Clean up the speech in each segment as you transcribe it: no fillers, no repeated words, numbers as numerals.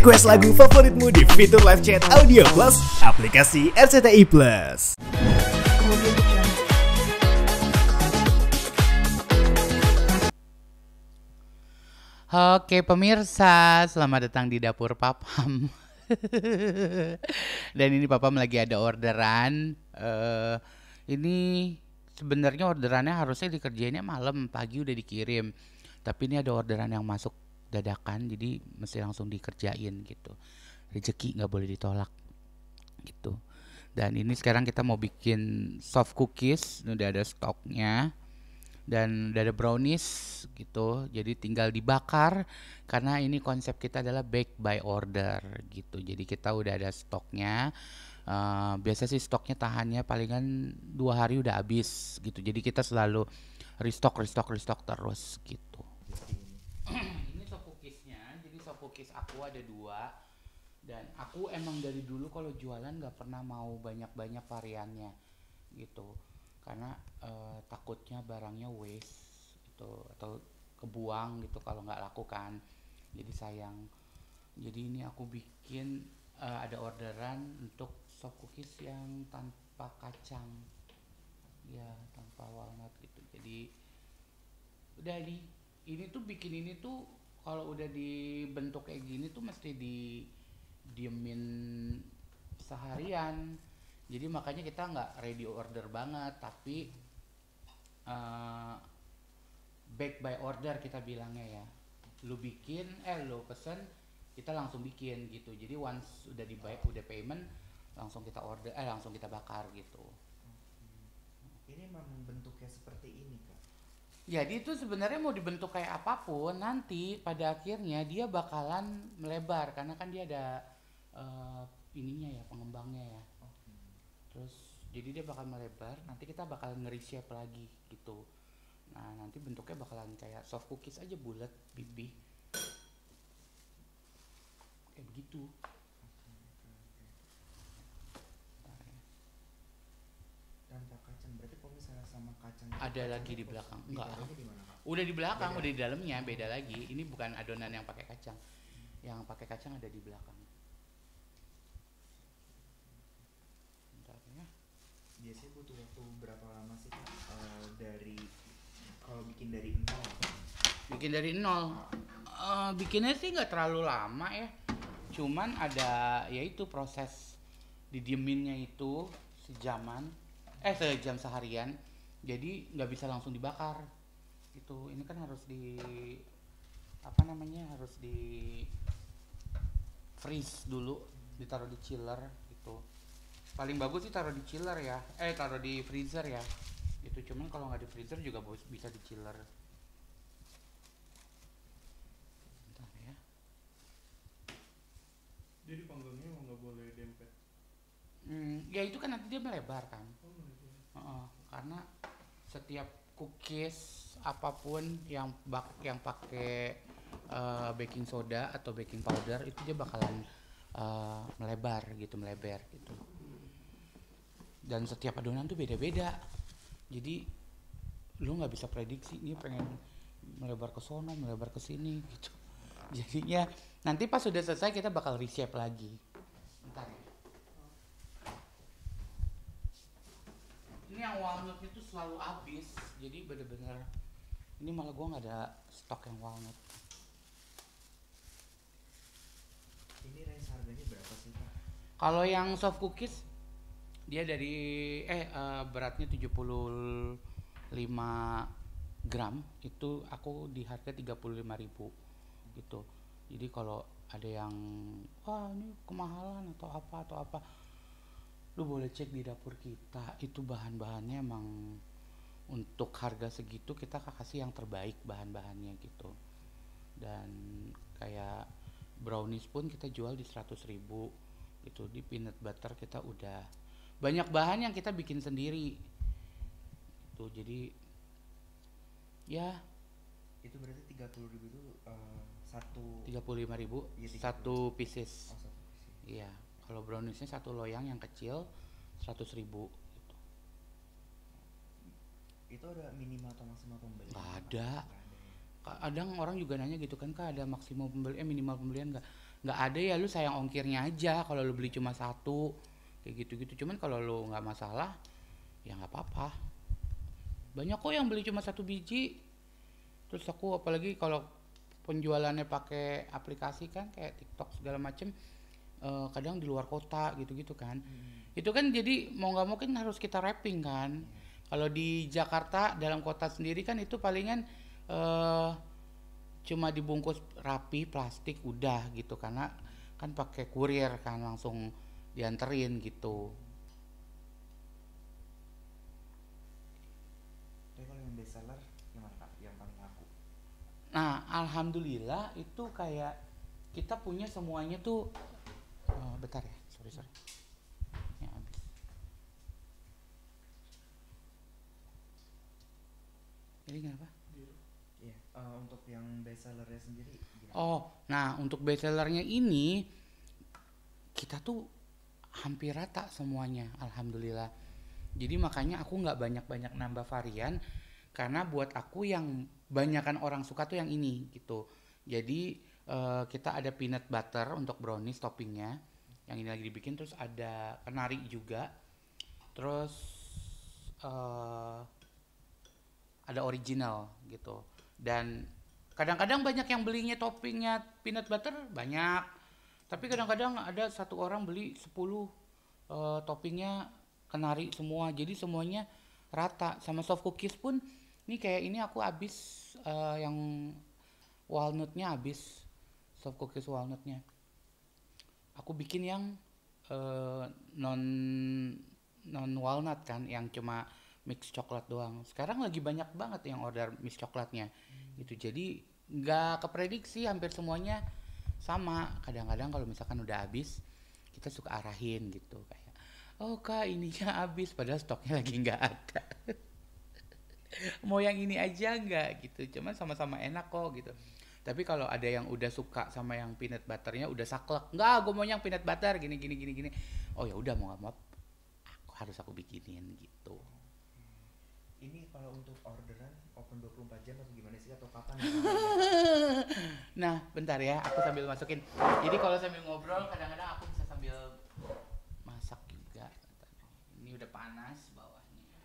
Request lagu favoritmu di fitur live chat Audio Plus aplikasi RCTI Plus. Oke pemirsa, selamat datang di dapur Papam. Dan ini Papam lagi ada orderan. Ini sebenarnya orderannya harusnya dikerjainnya malam, pagi udah dikirim. Tapi ini ada orderan yang masuk dadakan, jadi mesti langsung dikerjain gitu. Rezeki nggak boleh ditolak gitu. Dan ini sekarang kita mau bikin soft cookies, udah ada stoknya. Dan udah ada brownies gitu, jadi tinggal dibakar karena ini konsep kita adalah bake by order gitu. Jadi kita udah ada stoknya. Biasa sih stoknya tahannya palingan 2 hari udah habis gitu. Jadi kita selalu restock terus gitu. Ini soft cookiesnya, jadi soft cookies aku ada 2. Dan aku emang dari dulu kalau jualan nggak pernah mau banyak variannya gitu, karena takutnya barangnya waste gitu atau kebuang gitu kalau nggak laku kan, jadi sayang. Jadi ini aku bikin ada orderan untuk soft cookies yang tanpa kacang ya, tanpa walnut gitu. Jadi udah ini tuh bikin ini tuh kalau udah dibentuk kayak gini tuh mesti diemin seharian. Jadi makanya kita nggak ready order banget, tapi bake by order kita bilangnya ya. Lu bikin, lu pesen, kita langsung bikin gitu. Jadi once udah udah payment, langsung kita order, langsung kita bakar gitu. Ini memang bentuknya seperti ini, Kak? Jadi itu sebenarnya mau dibentuk kayak apapun, nanti pada akhirnya dia bakalan melebar karena kan dia ada ininya ya, pengembangnya ya. Terus jadi dia bakal melebar, nanti kita bakal nge-reshape lagi gitu. Nah nanti bentuknya bakalan kayak soft cookies aja, bulat, pipih kayak begitu. Tanpa kacang, berarti kalau misalnya sama kacang ada lagi di belakang? Enggak, dimana, Kak? udah di belakang, Beda. udah di dalamnya, beda lagi. Ini bukan adonan yang pakai kacang. Yang pakai kacang ada di belakang. Bentar ya. Biasanya butuh waktu berapa lama sih, Kak? Dari kalau bikin dari nol? Bikin dari nol, bikinnya sih nggak terlalu lama ya. Cuman ada yaitu proses didieminnya itu sejam seharian. Jadi nggak bisa langsung dibakar. Itu ini kan harus harus di freeze dulu, ditaruh di chiller gitu. Paling bagus sih taruh di chiller ya, taruh di freezer ya. Itu cuman kalau nggak di freezer juga bisa di chiller. Bentar ya. Jadi panggangnya emang nggak boleh dempet. Ya itu kan nanti dia melebar kan. Oh, Karena setiap cookies apapun yang pakai baking soda atau baking powder itu dia bakalan melebar gitu. Dan setiap adonan tuh beda-beda. Jadi lu nggak bisa prediksi ini pengen melebar ke sono, melebar ke sini gitu. Jadinya nanti pas sudah selesai kita bakal reshape lagi. Bentar ya. Ini yang walnut itu selalu habis, jadi bener-bener ini malah gua nggak ada stok yang walnut. Ini range harganya berapa sih, Kak? Kalau yang soft cookies dia dari beratnya 75 gram itu aku di harga 35.000 gitu. Jadi kalau ada yang wah ini kemahalan atau apa, lu boleh cek di dapur kita, itu bahan-bahannya emang untuk harga segitu kita kasih yang terbaik bahan-bahannya gitu. Dan kayak brownies pun kita jual di 100.000 gitu. Di peanut butter kita udah banyak bahan yang kita bikin sendiri gitu. Jadi ya Itu berarti 30.000 itu satu 35.000 Iya, 35.000. satu pieces. satu pieces. Iya, kalau browniesnya satu loyang yang kecil 100.000 gitu. Itu ada minimal atau maksimal pembelian? Nggak ada. Nggak ada ya. Kadang orang juga nanya gitu kan, Kak ada maksimum pembelian minimal pembelian nggak nggak ada ya lu sayang ongkirnya aja kalau lu beli cuma satu kayak gitu-gitu. Cuman kalau lu nggak masalah ya nggak apa-apa. Banyak kok yang beli cuma satu biji. Terus aku apalagi kalau penjualannya pakai aplikasi kan kayak TikTok segala macem, kadang di luar kota gitu-gitu kan. Itu kan jadi mau nggak mau kan harus kita wrapping kan. Kalau di Jakarta dalam kota sendiri kan itu palingan eh, cuma dibungkus rapi plastik udah gitu, karena kan pakai kurir kan langsung dianterin gitu. Tapi kalau yang best seller gimana kak? Yang paling laku? Nah, alhamdulillah itu kayak kita punya semuanya tuh. Bentar ya, sorry. Ya, habis. Ini kenapa? Iya. Untuk yang best sellernya sendiri gimana? Oh, nah untuk bestsellernya ini kita tuh hampir rata semuanya, alhamdulillah. Jadi makanya aku nggak banyak-banyak nambah varian, karena buat aku yang banyakan orang suka tuh yang ini gitu. Jadi kita ada peanut butter untuk brownies toppingnya, yang ini lagi dibikin. Terus ada kenari juga. Terus ada original gitu. Dan kadang-kadang banyak yang belinya toppingnya peanut butter banyak. Tapi kadang-kadang ada satu orang beli 10 toppingnya kenari semua. Jadi semuanya rata. Sama soft cookies pun ini kayak ini aku habis yang walnutnya habis. Soft cookies walnutnya. Aku bikin yang non walnut kan, yang cuma mix coklat doang. Sekarang lagi banyak banget yang order mix coklatnya gitu. Jadi nggak keprediksi, hampir semuanya sama. Kadang-kadang kalau misalkan udah habis kita suka arahin gitu kayak, oh kak ininya habis, padahal stoknya lagi nggak ada. Mau yang ini aja nggak gitu, cuman sama-sama enak kok gitu. Tapi kalau ada yang udah suka sama yang peanut butternya udah saklek, nggak gue mau yang peanut butter gini, oh ya udah mau nggak mau aku bikinin gitu. Ini kalau untuk orderan open 24 jam atau gimana sih, atau kapan? Nah bentar ya, aku sambil masukin. Jadi kalau sambil ngobrol kadang-kadang aku bisa sambil masak juga. Ini udah panas bawahnya.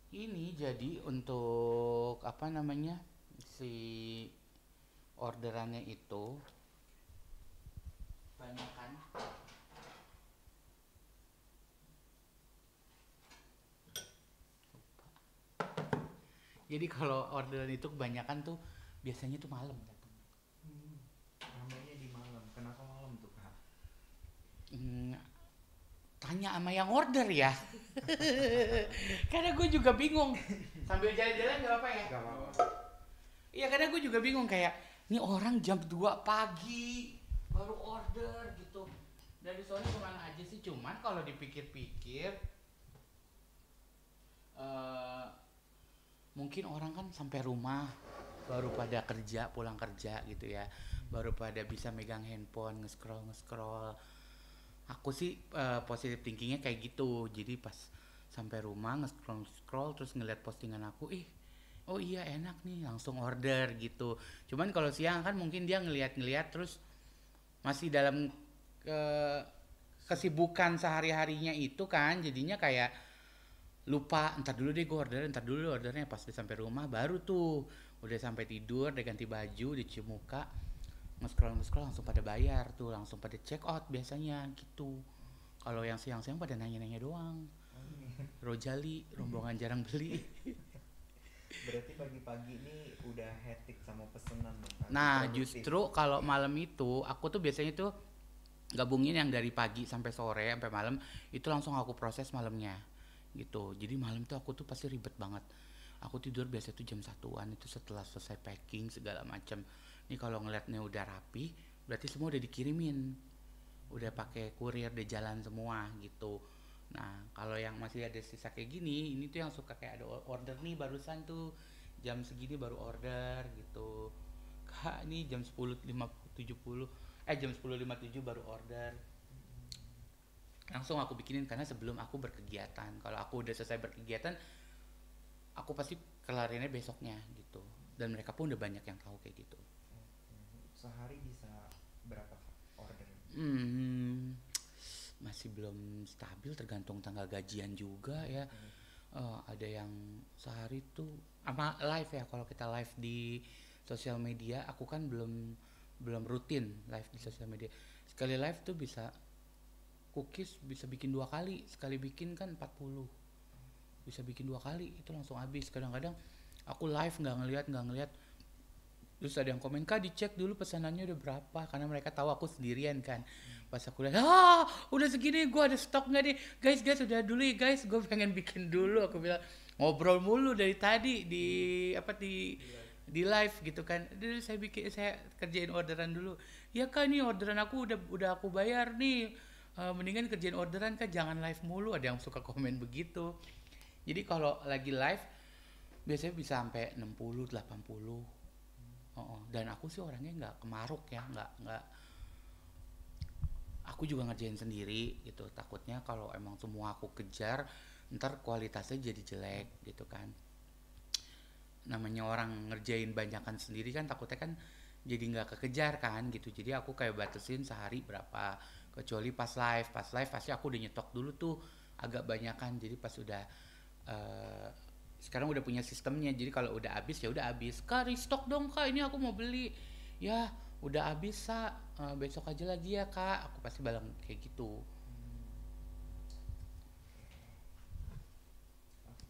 Ini jadi untuk apa namanya, si orderannya itu banyak kan. Jadi kalau orderan itu kebanyakan tuh biasanya tuh malam datang. Ramainya di malam. Kenapa malam tuh kak? Tanya sama yang order ya. Karena gue juga bingung. Sambil jalan-jalan gak apa-apa ya? Gak apa-apa. Iya, karena gue juga bingung kayak, ini orang jam 2 pagi baru order gitu. Dari soalnya kemana aja sih? Cuman kalau dipikir-pikir mungkin orang kan sampai rumah baru pada kerja, pulang kerja gitu ya, baru pada bisa megang handphone, nge-scroll. Aku sih positive thinkingnya kayak gitu. Jadi pas sampai rumah nge-scroll terus ngeliat postingan aku, oh iya enak nih, langsung order gitu. Cuman kalau siang kan mungkin dia ngeliat terus masih dalam kesibukan sehari-harinya itu kan, jadinya kayak lupa, ntar dulu ordernya. Pas udah sampai rumah baru tuh udah sampai tidur, udah ganti baju, dicuci muka, nge-scroll langsung pada bayar tuh, langsung pada check out biasanya gitu. Kalau yang siang-siang pada nanya-nanya doang. Rojali, rombongan jarang beli. Berarti pagi-pagi ini udah hectic sama pesenan ya, kan? Nah Produktif. justru kalau malam itu aku tuh biasanya tuh gabungin yang dari pagi sampai sore sampai malam, itu langsung aku proses malamnya gitu. Jadi malam tuh aku tuh pasti ribet banget. Aku tidur biasa tuh jam 1-an itu setelah selesai packing segala macam. Nih kalau ngeliatnya udah rapi, berarti semua udah dikirimin, udah pakai kurir, udah jalan semua gitu. Nah kalau yang masih ada sisa kayak gini, ini tuh yang suka kayak ada order nih barusan tuh jam segini baru order gitu. Kak nih jam 10.70 jam 10.57 baru order. Langsung aku bikinin karena sebelum aku berkegiatan. Kalau aku udah selesai berkegiatan, aku pasti kelarinnya besoknya gitu. dan mereka pun udah banyak yang tahu kayak gitu. Sehari bisa berapa order? Masih belum stabil, tergantung tanggal gajian juga ya. Ada yang sehari tuh sama live ya, kalau kita live di sosial media, aku kan belum rutin live di sosial media. Sekali live tuh bisa cookies bisa bikin 2 kali, sekali bikin kan 40, bisa bikin 2 kali itu langsung habis. Kadang-kadang aku live nggak ngeliat, terus ada yang komen, Kak dicek dulu pesanannya udah berapa, karena mereka tahu aku sendirian kan. Pas aku lihat, udah segini, gue ada stok nggak nih, guys udah dulu ya guys, gue pengen bikin dulu. Aku bilang, ngobrol mulu dari tadi di live gitu kan. Dulu saya kerjain orderan dulu. Ya Kak, nih orderan aku udah aku bayar nih. Mendingan kerjain orderan Kak, jangan live mulu. Ada yang suka komen begitu. Jadi kalau lagi live biasanya bisa sampai 60, 80. Dan aku sih orangnya nggak kemaruk ya, nggak. Aku juga ngerjain sendiri gitu. Takutnya kalau emang semua aku kejar, ntar kualitasnya jadi jelek gitu kan. Namanya orang ngerjain banyakan sendiri kan, takutnya kan jadi nggak kekejar kan gitu. Jadi aku kayak batasin sehari berapa. Kecuali pas live pasti aku udah nyetok dulu tuh agak banyakan. Jadi pas udah sekarang udah punya sistemnya. Jadi kalau udah habis ya udah habis. Kak restock dong Kak, ini aku mau beli. Ya udah habis besok aja lagi ya Kak. Aku pasti bilang kayak gitu.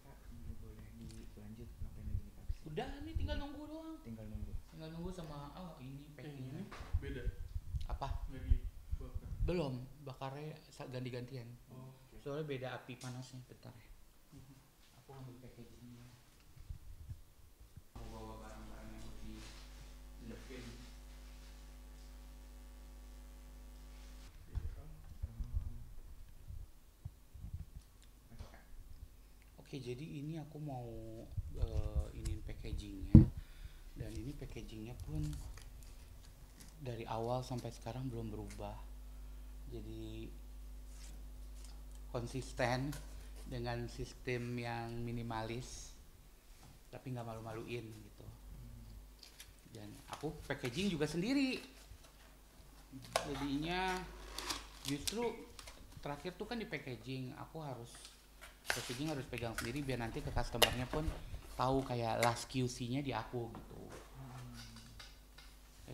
Kak, boleh dilanjut ngapain lagi nih Kak? Udah nih tinggal nunggu doang. Tinggal nunggu Sama ini packingnya. Beda Apa? lagi bakar. Belum, bakarnya ganti-gantian. Oke. Soalnya beda api panasnya, bentar ya. Aku ambil packagingnya. Aku bawa barang-barang yang lebih lepin. Oke, jadi ini aku mau ini packagingnya, dan ini packagingnya pun dari awal sampai sekarang belum berubah. Jadi konsisten dengan sistem yang minimalis, tapi nggak malu-maluin gitu. Dan aku packaging juga sendiri. Jadinya justru terakhir tuh kan di packaging harus pegang sendiri biar nanti ke customernya pun tahu kayak last QC-nya di aku gitu.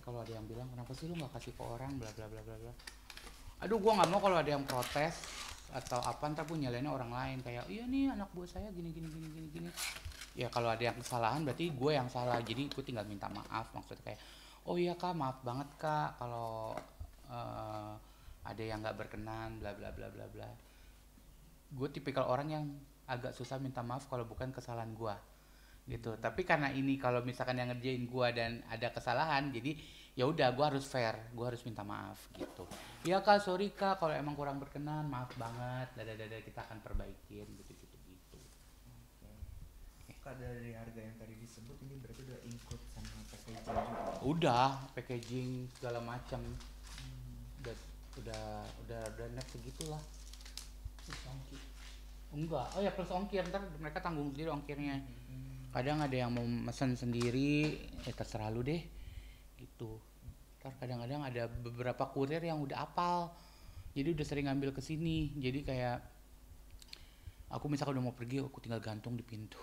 Kalau ada yang bilang kenapa sih lu nggak kasih ke orang bla bla bla bla bla. Aduh, gua nggak mau kalau ada yang protes atau apa ntar pun nyalainnya orang lain kayak iya nih anak buah saya gini. Ya kalau ada yang kesalahan berarti gue yang salah. Jadi gue tinggal minta maaf, maksudnya kayak oh iya Kak, maaf banget Kak kalau ada yang nggak berkenan bla bla bla bla bla. Gue tipikal orang yang agak susah minta maaf kalau bukan kesalahan gue gitu. Tapi karena ini kalau misalkan yang ngerjain gue dan ada kesalahan, jadi ya udah gue harus fair, gue harus minta maaf gitu. Ya Kak, sorry Kak kalau emang kurang berkenan, maaf banget, dadah kita akan perbaikin gitu. Kak, dari harga yang tadi disebut ini berarti udah include sama packaging juga? Udah, packaging segala macam. Udah net segitulah. Enggak, oh ya plus ongkir, ntar mereka tanggung sendiri ongkirnya. Kadang ada yang mau pesan sendiri, terserah lu deh gitu. Ntar kadang-kadang ada beberapa kurir yang udah apal, jadi udah sering ngambil kesini. Jadi kayak aku misalkan udah mau pergi, aku tinggal gantung di pintu.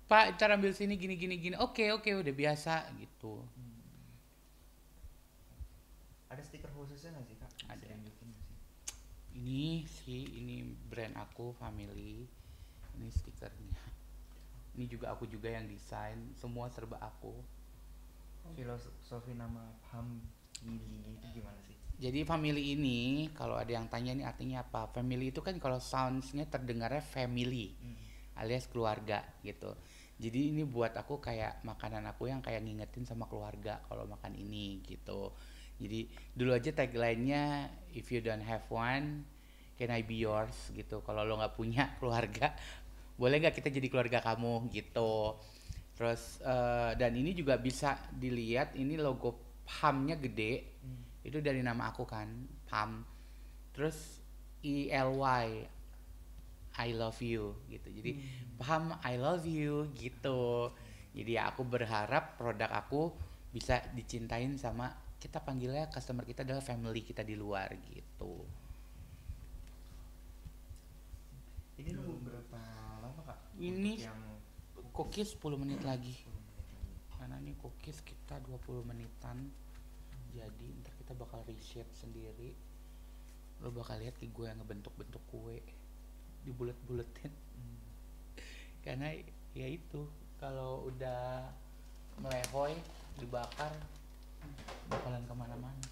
Pak, cara ambil sini gini. Oke, udah biasa gitu. Ada stiker khususnya nggak sih Kak? Ada. Yang bikin nggak sih? Ini brand aku, Family. Ini stikernya. Ini juga aku juga yang desain, semua serba aku. Filosofi nama Family itu gimana sih? Jadi family ini, kalau ada yang tanya ini artinya apa? Family itu kan kalau soundsnya terdengarnya family, alias keluarga gitu. Jadi ini buat aku kayak makanan aku yang kayak ngingetin sama keluarga kalau makan ini gitu. Jadi dulu aja tagline-nya if you don't have one, can I be yours gitu. Kalau lo nggak punya keluarga, boleh nggak kita jadi keluarga kamu gitu. Terus dan ini juga bisa dilihat, ini logo PAM-nya gede. Itu dari nama aku kan, PAM. Terus ELY, I love you gitu. Jadi PAM I love you gitu. Jadi ya aku berharap produk aku bisa dicintain sama, kita panggilnya customer kita adalah family kita di luar gitu. Ini nunggu berapa lama kak? Ini Untuk yang cookies 10 menit lagi. 10 menit lagi. Karena ini cookies kita 20 menitan. Jadi ntar kita bakal reshape sendiri. Lo bakal lihat kayak gue yang ngebentuk-bentuk kue, dibulet-buletin. Karena ya itu, kalau udah melehoy dibakar bakalan kemana-mana.